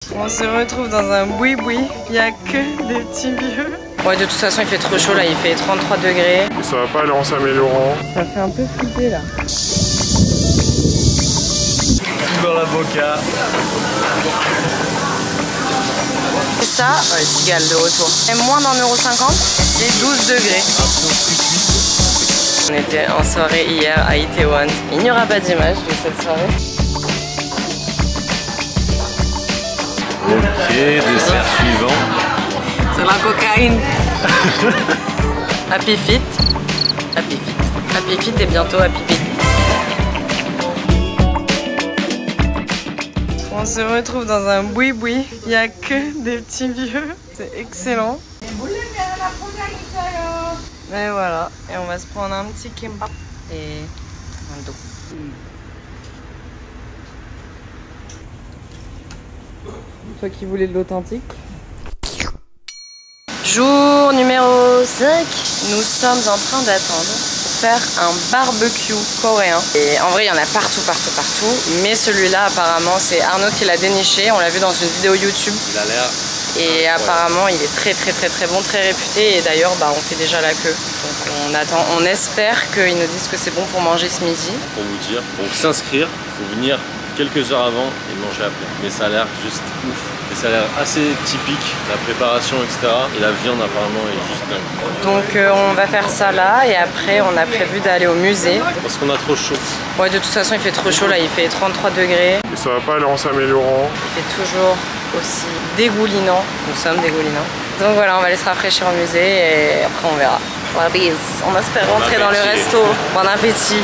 On se retrouve dans un boui-boui, il n'y a que des petits vieux. Ouais, de toute façon il fait trop chaud là, il fait 33 degrés. Et ça va pas aller en s'améliorant. Ça fait un peu flipper là. Dans l'avocat. Et ça, ouais, cigale de retour. Et moins d'1,50 €, c'est 12 degrés. On était en soirée hier à Itaewon. Il n'y aura pas d'image de cette soirée. Ok, dessert suivant. C'est la cocaïne. Happy Feet. Happy Feet. Happy Feet et bientôt Happy Feet. On se retrouve dans un boui-boui. Il n'y a que des petits vieux. C'est excellent. Mais voilà. Et on va se prendre un petit kimbap et un dos. Toi qui voulais de l'authentique. Jour numéro 5. Nous sommes en train d'attendre pour faire un barbecue coréen. Et en vrai, il y en a partout. Mais celui-là, apparemment, c'est Arnaud qui l'a déniché. On l'a vu dans une vidéo YouTube. Il a l'air. Et apparemment, il est très bon, très réputé. Et d'ailleurs, on fait déjà la queue. Donc on espère qu'ils nous disent que c'est bon pour manger ce midi. Pour vous dire, pour s'inscrire, il faut venir quelques heures avant et manger après. Mais ça a l'air juste ouf. Et ça a l'air assez typique, la préparation, etc. Et la viande apparemment est juste dingue. Donc on va faire ça là et après on a prévu d'aller au musée. Parce qu'on a trop chaud. Ouais, de toute façon il fait trop chaud là, il fait 33 degrés. Et ça va pas aller en s'améliorant. Il fait toujours aussi dégoulinant. Nous sommes dégoulinants. Donc voilà, on va aller se rafraîchir au musée et après on verra. La bise. On espère rentrer dans le resto. Bon appétit.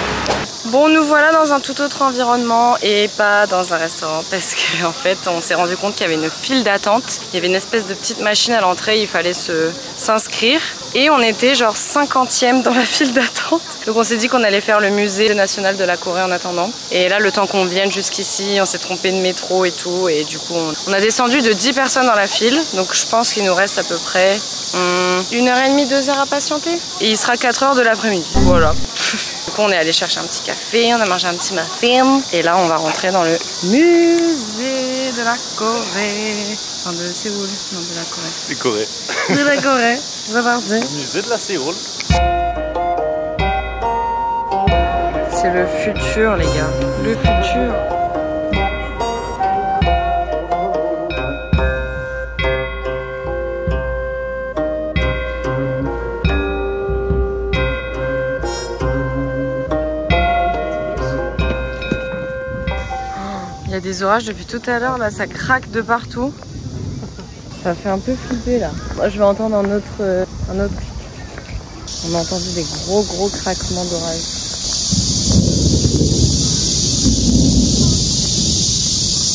Bon, nous voilà dans un tout autre environnement et pas dans un restaurant parce qu'en fait on s'est rendu compte qu'il y avait une file d'attente. Il y avait une espèce de petite machine à l'entrée, il fallait s'inscrire et on était genre 50e dans la file d'attente. Donc on s'est dit qu'on allait faire le musée national de la Corée en attendant. Et là le temps qu'on vienne jusqu'ici, on s'est trompé de métro et tout et du coup on a descendu de 10 personnes dans la file. Donc je pense qu'il nous reste à peu près 1h30, 2 heures à patienter. Et il sera 4 heures de l'après-midi. Voilà. Du coup on est allé chercher un petit café, on a mangé un petit muffin et là on va rentrer dans le musée de la Corée. Enfin de Séoul, non de la Corée. Les Corées. De la Corée, c'est parti. Musée de la Séoul. C'est le futur les gars, le futur. Il y a des orages depuis tout à l'heure, là ça craque de partout. Ça fait un peu flipper là. Moi je vais entendre un autre... On a entendu des gros craquements d'orage.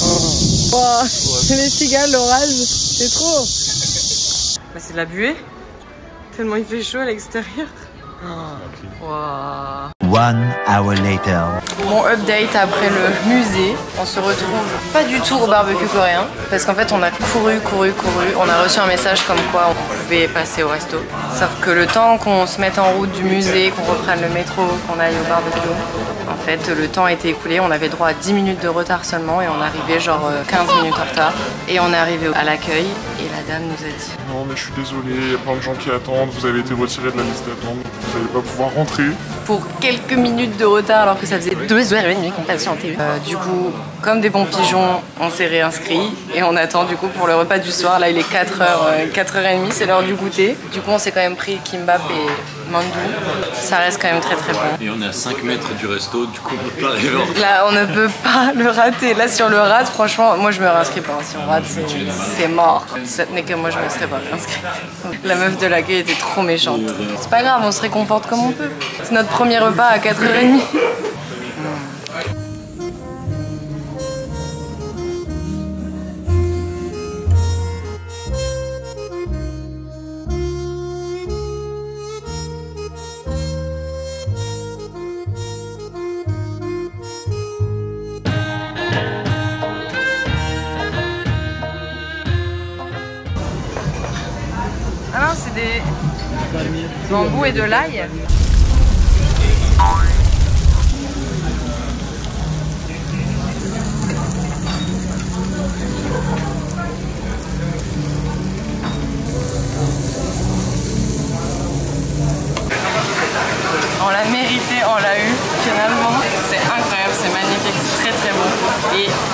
Oh. Wow. Les cigales, l'orage, c'est trop. Bah, c'est de la buée. Tellement il fait chaud à l'extérieur. Oh. Wow. 1 hour later. Bon, update après le musée. On se retrouve pas du tout au barbecue coréen parce qu'en fait on a couru. On a reçu un message comme quoi on pouvait passer au resto. Sauf que le temps qu'on se mette en route du musée, qu'on reprenne le métro, qu'on aille au barbecue, en fait le temps a été écoulé. On avait droit à 10 minutes de retard seulement et on arrivait genre 15 minutes en retard. Et on est arrivé à l'accueil et la dame nous a dit: Non mais je suis désolé, il y a plein de gens qui attendent, vous avez été retiré de la liste d'attente, vous n'allez pas pouvoir rentrer. Pour quelques minutes de retard alors que ça faisait 2h30 qu'on patientait. Du coup, comme des bons pigeons, on s'est réinscrit et on attend du coup pour le repas du soir. Là il est 4h30, c'est l'heure du goûter. Du coup on s'est quand même pris kimbap et mandu. Ça reste quand même très bon. Et on est à 5 mètres du resto, du coup on peut pas arriver en... Là on ne peut pas le rater. Là si on le rate, franchement, moi je me réinscris pas. Si on rate, c'est mort. Si ça tenait que moi je me serais pas réinscrite. La meuf de l'accueil était trop méchante. C'est pas grave, on se réconforte comme on peut. C'est notre premier repas à 4h30. Ah non, c'est des bambous et de l'ail.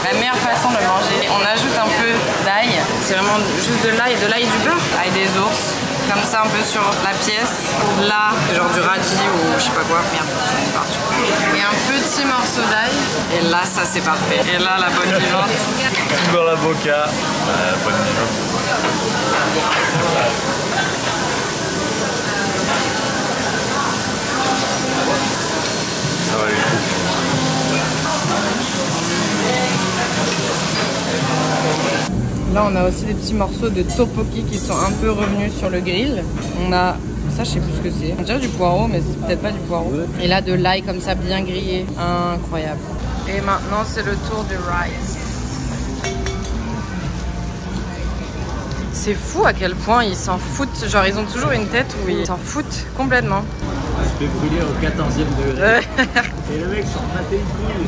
La meilleure façon de le manger, on ajoute un peu d'ail. C'est vraiment juste de l'ail et du beurre. Ail des ours. Comme ça un peu sur la pièce. Là, genre du radis ou je sais pas quoi. Merde, j'en ai partout. Et un petit morceau d'ail. Et là, ça c'est parfait. Et là, la bonne vivante. Tout dans la boca. Bonne vivante. Ça va les coups. Là, on a aussi des petits morceaux de tteokbokki qui sont un peu revenus sur le grill. On a ça, je sais plus ce que c'est. On dirait du poireau, mais c'est peut-être pas du poireau. Et là, de l'ail comme ça, bien grillé. Incroyable. Et maintenant, c'est le tour du rice. C'est fou à quel point ils s'en foutent. Genre, ils ont toujours une tête où ils s'en foutent complètement. On se fait brûler au 14e degré. Et le mec s'en battait une couille.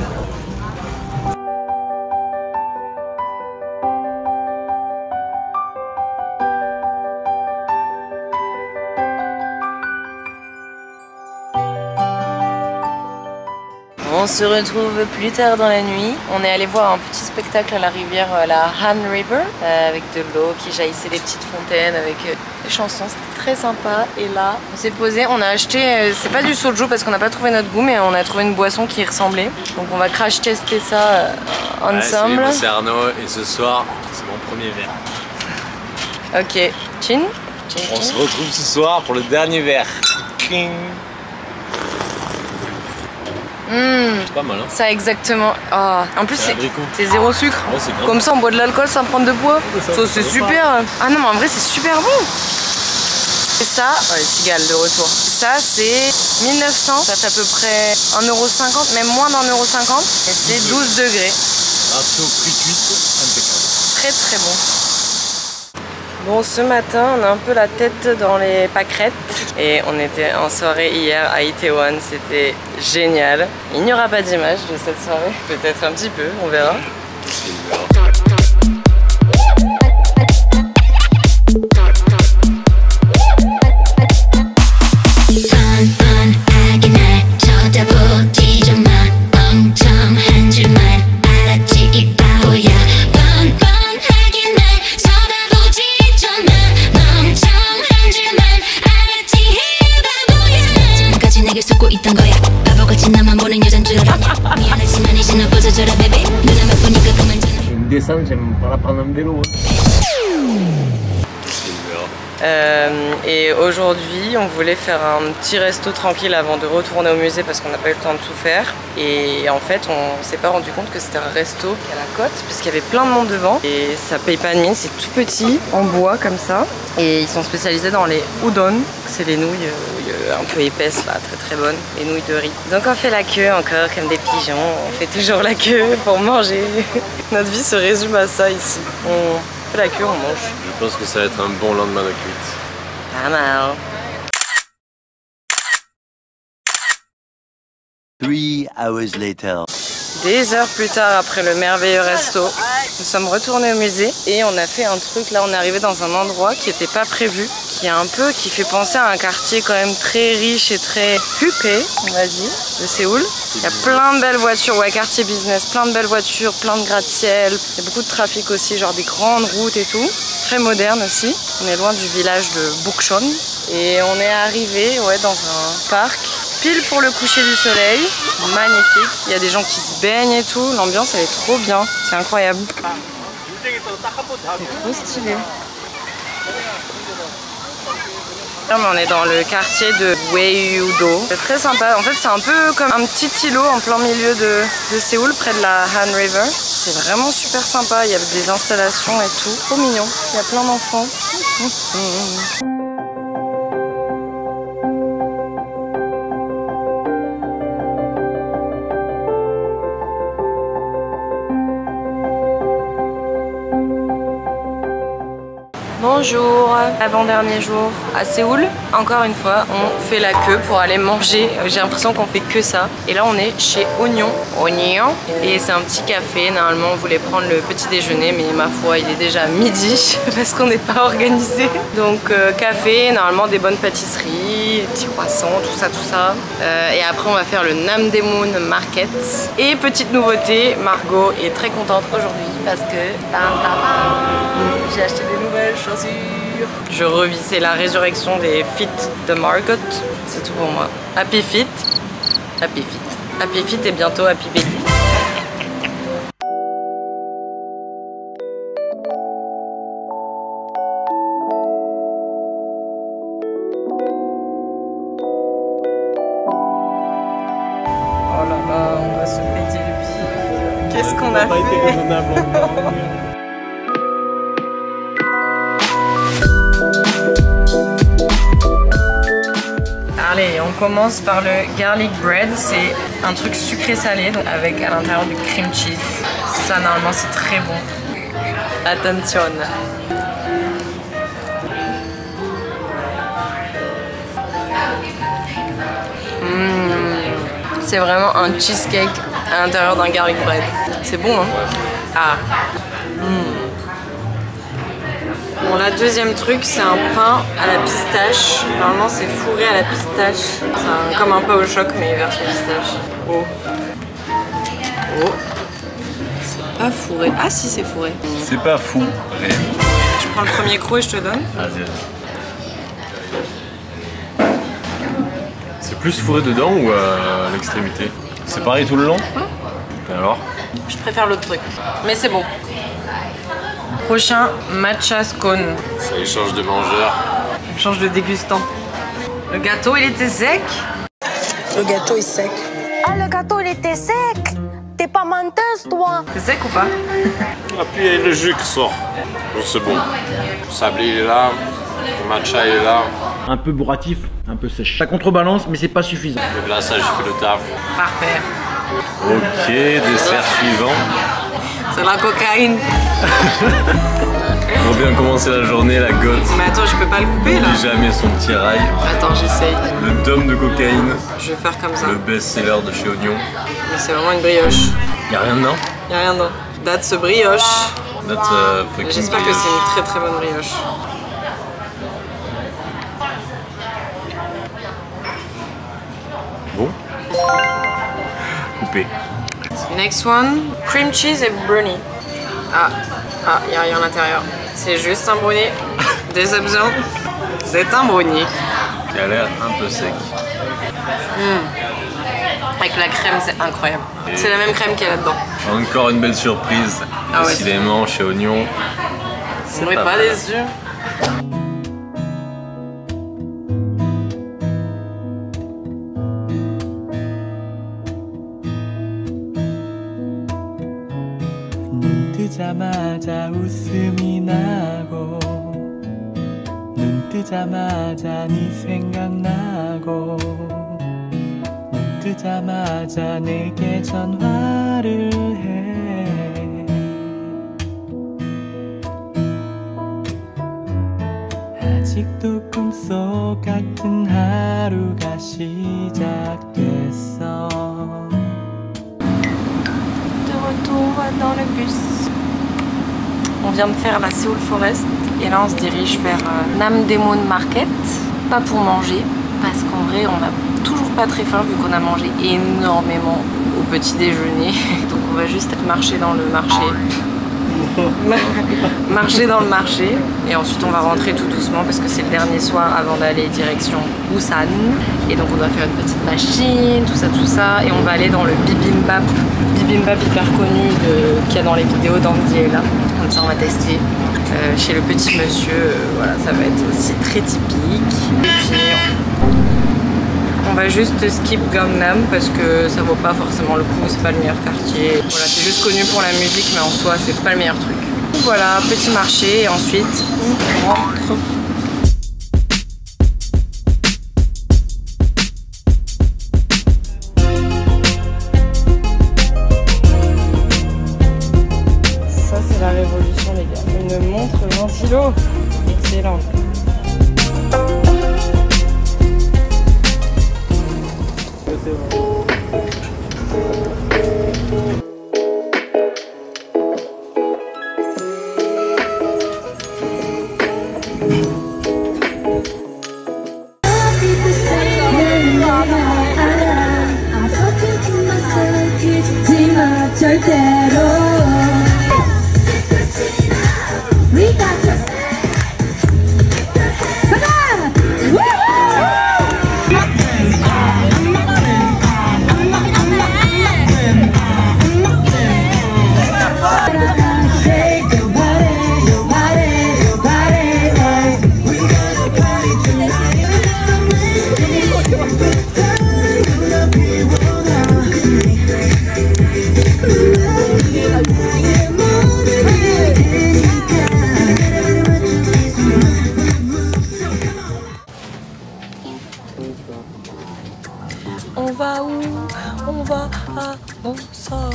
On se retrouve plus tard dans la nuit. On est allé voir un petit spectacle à la rivière, la Han River, avec de l'eau qui jaillissait des petites fontaines, avec des chansons. C'était très sympa. Et là, on s'est posé. On a acheté, c'est pas du soju parce qu'on n'a pas trouvé notre goût, mais on a trouvé une boisson qui y ressemblait. Donc on va crash tester ça ensemble. Ouais, c'est Arnaud et ce soir, c'est mon premier verre. Ok. Chin. On se retrouve ce soir pour le dernier verre. King. C'est pas mal hein. Ça exactement. Oh. En plus c'est zéro sucre. Ouais, comme ça on boit de l'alcool sans prendre de poids. Ça c'est super. Ah non mais en vrai c'est super bon. Et ça, les cigales de retour. Ça c'est 1900, ça fait à peu près 1,50€, même moins d'1,50€. Et c'est 12 degrés. Ratio prix cuite, impeccable. Très très bon. Bon, ce matin, on a un peu la tête dans les pâquerettes et on était en soirée hier à Itaewon, c'était génial. Il n'y aura pas d'image de cette soirée, peut-être un petit peu, on verra. Une descente, j'aime pas la prendre en vélo. Et aujourd'hui, on voulait faire un petit resto tranquille avant de retourner au musée parce qu'on n'a pas eu le temps de tout faire. Et en fait, on s'est pas rendu compte que c'était un resto à la côte puisqu'il y avait plein de monde devant. Et ça paye pas de mine, c'est tout petit, en bois comme ça. Et ils sont spécialisés dans les udon, c'est les nouilles un peu épaisses là, très très bonnes, les nouilles de riz. Donc on fait la queue encore comme des pigeons, on fait toujours la queue pour manger. Notre vie se résume à ça ici. On fait la queue, on mange. Je pense que ça va être un bon lendemain de cuite. Pas mal. 3 hours later. Des heures plus tard, après le merveilleux resto, nous sommes retournés au musée et on a fait un truc. Là, on est arrivé dans un endroit qui n'était pas prévu, qui fait penser à un quartier quand même très riche et très huppé, on va dire, de Séoul. Il y a plein de belles voitures, ouais, quartier business, plein de belles voitures, plein de gratte-ciel. Il y a beaucoup de trafic aussi, genre des grandes routes et tout. Très moderne aussi. On est loin du village de Bukchon et on est arrivé, ouais, dans un parc. Pile pour le coucher du soleil, magnifique, il y a des gens qui se baignent et tout, l'ambiance elle est trop bien, c'est incroyable. C'est trop stylé. On est dans le quartier de Weyudo, c'est très sympa, en fait c'est un peu comme un petit îlot en plein milieu de Séoul, près de la Han River. C'est vraiment super sympa, il y a des installations et tout, trop mignon, il y a plein d'enfants. Bonjour, avant-dernier jour à Séoul. Encore une fois, on fait la queue pour aller manger. J'ai l'impression qu'on fait que ça. Et là, on est chez Oignon. Et c'est un petit café. Normalement, on voulait prendre le petit déjeuner, mais ma foi, il est déjà midi parce qu'on n'est pas organisé. Donc, café, normalement des bonnes pâtisseries, des petits croissants, tout ça, tout ça. Et après, on va faire le Namdaemun Market. Et petite nouveauté, Margot est très contente aujourd'hui parce que j'ai acheté des nouvelles chaussures. Je revis, c'est la résurrection des feet de Margot. C'est tout pour moi. Happy Feet. Happy Feet. Happy Feet et bientôt Happy Baby. Oh là là, on va se péter le pied. Qu'est-ce qu'on a fait? Allez, on commence par le garlic bread. C'est un truc sucré-salé donc avec à l'intérieur du cream cheese. Ça, normalement, c'est très bon. Attention. C'est vraiment un cheesecake à l'intérieur d'un garlic bread. C'est bon, hein? Ah. Bon, la deuxième truc, c'est un pain à la pistache. Normalement, c'est fourré à la pistache. C'est comme un pain au choc, mais version pistache. Oh. Oh. C'est pas fourré. Ah si, c'est fourré. C'est pas fou. Je prends le premier croc et je te donne. Vas-y. C'est plus fourré dedans ou à l'extrémité? C'est pareil tout le long? Et alors? Je préfère l'autre truc. Mais c'est bon. Prochain, matcha scone. Ça y change de mangeur. On change de dégustant. Le gâteau, il était sec. Le gâteau est sec. Ah, le gâteau, il était sec. T'es pas menteuse, toi. C'est sec ou pas? Ah, puis il y a le jus qui sort. Donc c'est bon. Le sablé il est là, le matcha il est là. Un peu bourratif, un peu sèche. Ça contrebalance, mais c'est pas suffisant. Le glaçage il fait le taf. Parfait. Ok, dessert suivant. C'est la cocaïne. Pour bien commencer la journée, la goth. Mais attends, je peux pas le couper là. N'oublie jamais son petit rail. Attends, j'essaye. Le dôme de cocaïne. Je vais faire comme ça. Le best-seller de chez Oignon. Mais c'est vraiment une brioche. Y'a rien dedans? Y'a rien dedans. That's a brioche. That's fucking J'espère que brioche. c'est une très très bonne brioche. Bon. Coupé. Next one, cream cheese et brownie. Ah, y a rien à l'intérieur. C'est juste un brownie. Déception. C'est un brownie. Qui a l'air un peu sec. Avec la crème, c'est incroyable. C'est la même crème qu'il y a là-dedans. Encore une belle surprise. Ah ouais. Décidément, chez Oignon. On n'est pas déçus. 뜨자마자 웃음이 나고 눈 뜨자마자 네 생각나고 눈 뜨자마자 내게 전화를 해 아직도 꿈속 같은 하루가 시작됐어 De retour dans le bus. On vient de faire la Seoul Forest et là on se dirige vers Namdaemun Market. Pas pour manger, parce qu'en vrai on n'a toujours pas très faim vu qu'on a mangé énormément au petit déjeuner. Donc on va juste marcher dans le marché. Marcher dans le marché et ensuite on va rentrer tout doucement parce que c'est le dernier soir avant d'aller direction Busan et donc on doit faire une petite machine, tout ça et on va aller dans le bibimbap hyper connu qu'il y a dans les vidéos d'Andy et là. Comme ça on va tester chez le petit monsieur, voilà, ça va être aussi très typique et puis on va juste skip Gangnam parce que ça vaut pas forcément le coup, c'est pas le meilleur quartier. Voilà, c'est juste connu pour la musique mais en soi c'est pas le meilleur truc. Voilà, petit marché et ensuite on rentre. Ça c'est la révolution les gars. Une montre ventilo. Excellent. On va où? On va à Busan.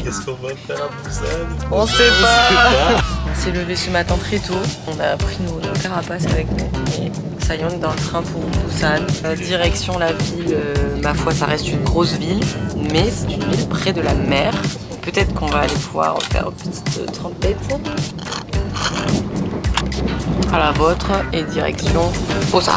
Qu'est-ce qu'on va faire à Busan? On sait pas. On s'est levé ce matin très tôt. On a pris nos carapaces avec nous. Et ça y est, on est dans le train pour Busan. Direction la ville, ma foi, ça reste une grosse ville, mais c'est une ville près de la mer. Peut-être qu'on va aller pouvoir faire une petite trempette. À la vôtre et direction Busan.